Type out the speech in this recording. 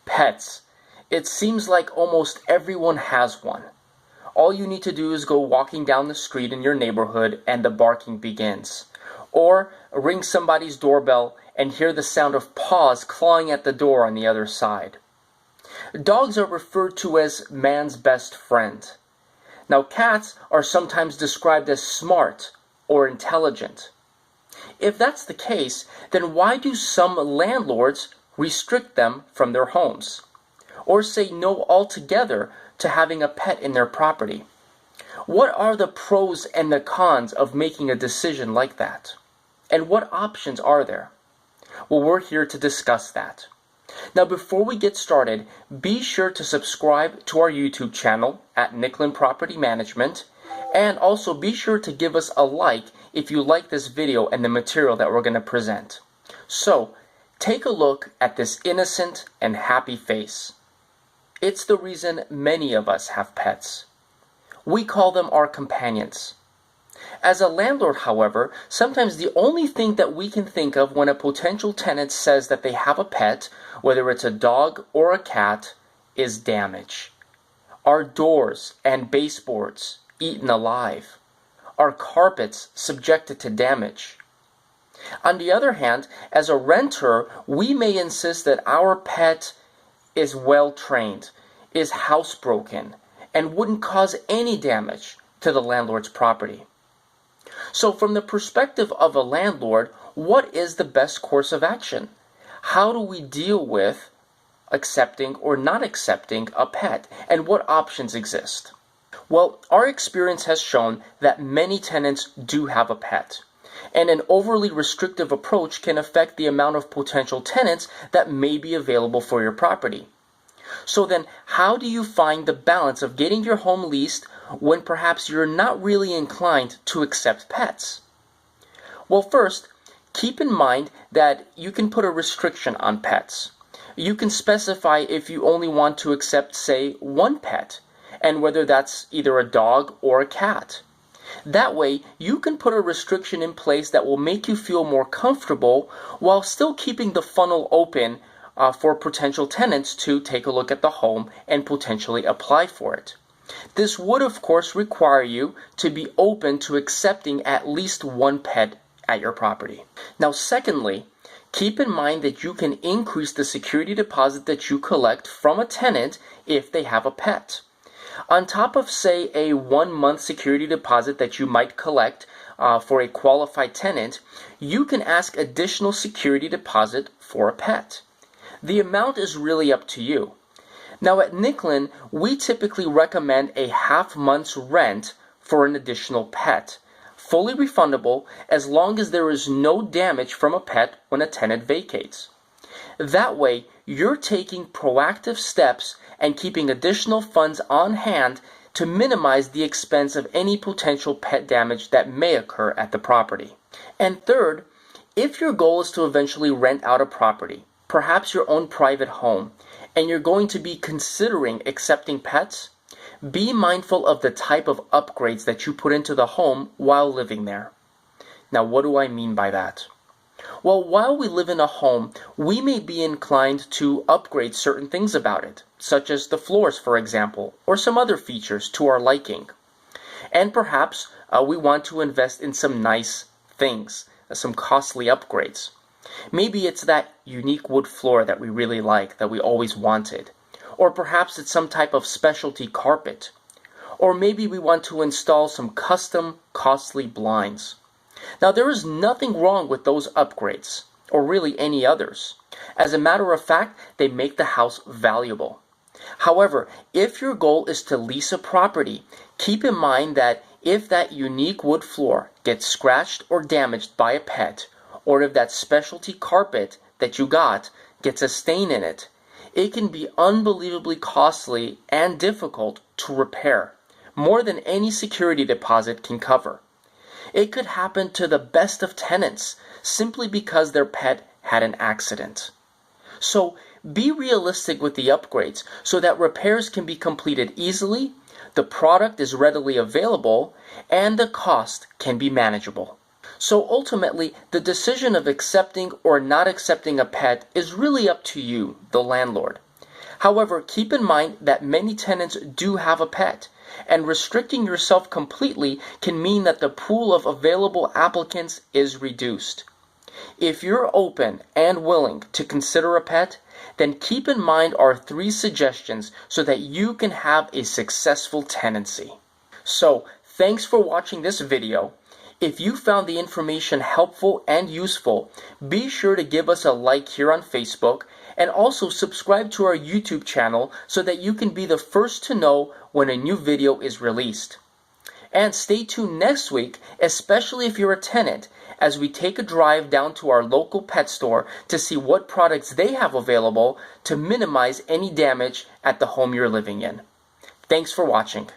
Pets. It seems like almost everyone has one. All you need to do is go walking down the street in your neighborhood and the barking begins. Or ring somebody's doorbell and hear the sound of paws clawing at the door on the other side. Dogs are referred to as man's best friend. Now, cats are sometimes described as smart or intelligent. If that's the case, then why do some landlords restrict them from their homes? Or say no altogether to having a pet in their property? What are the pros and the cons of making a decision like that? And what options are there? Well, we're here to discuss that. Now, before we get started, be sure to subscribe to our YouTube channel at Nicklin Property Management, and also be sure to give us a like if you like this video and the material that we're going to present. So, take a look at this innocent and happy face. It's the reason many of us have pets. We call them our companions. As a landlord, however, sometimes the only thing that we can think of when a potential tenant says that they have a pet, whether it's a dog or a cat, is damage. Our doors and baseboards eaten alive. Our carpets subjected to damage. On the other hand, as a renter, we may insist that our pet is well trained, is housebroken, and wouldn't cause any damage to the landlord's property. So from the perspective of a landlord, what is the best course of action? How do we deal with accepting or not accepting a pet, and what options exist? Well, our experience has shown that many tenants do have a pet, and an overly restrictive approach can affect the amount of potential tenants that may be available for your property. So then, how do you find the balance of getting your home leased when perhaps you're not really inclined to accept pets? Well, first, keep in mind that you can put a restriction on pets. You can specify if you only want to accept, say, one pet, and whether that's either a dog or a cat. That way, you can put a restriction in place that will make you feel more comfortable while still keeping the funnel open for potential tenants to take a look at the home and potentially apply for it. This would, of course, require you to be open to accepting at least one pet at your property. Now, secondly, keep in mind that you can increase the security deposit that you collect from a tenant if they have a pet. On top of, say, a 1-month security deposit that you might collect for a qualified tenant, you can ask additional security deposit for a pet. The amount is really up to you. Now at Nicklin, we typically recommend a half-month's rent for an additional pet, fully refundable as long as there is no damage from a pet when a tenant vacates. That way, you're taking proactive steps and keeping additional funds on hand to minimize the expense of any potential pet damage that may occur at the property. And third, if your goal is to eventually rent out a property, perhaps your own private home, and you're going to be considering accepting pets, be mindful of the type of upgrades that you put into the home while living there. Now, what do I mean by that? Well, while we live in a home, we may be inclined to upgrade certain things about it, such as the floors, for example, or some other features to our liking. And perhaps we want to invest in some nice things, some costly upgrades. Maybe it's that unique wood floor that we really like, that we always wanted. Or perhaps it's some type of specialty carpet. Or maybe we want to install some custom, costly blinds. Now, there is nothing wrong with those upgrades, or really any others. As a matter of fact, they make the house valuable. However, if your goal is to lease a property, keep in mind that if that unique wood floor gets scratched or damaged by a pet, or if that specialty carpet that you got gets a stain in it, it can be unbelievably costly and difficult to repair, more than any security deposit can cover. It could happen to the best of tenants simply because their pet had an accident. So be realistic with the upgrades so that repairs can be completed easily, the product is readily available, and the cost can be manageable. So ultimately, the decision of accepting or not accepting a pet is really up to you, the landlord. However, keep in mind that many tenants do have a pet, and restricting yourself completely can mean that the pool of available applicants is reduced. If you're open and willing to consider a pet, then keep in mind our 3 suggestions so that you can have a successful tenancy. So, thanks for watching this video. If you found the information helpful and useful, be sure to give us a like here on Facebook and also subscribe to our YouTube channel so that you can be the first to know when a new video is released. And stay tuned next week, especially if you're a tenant, as we take a drive down to our local pet store to see what products they have available to minimize any damage at the home you're living in. Thanks for watching.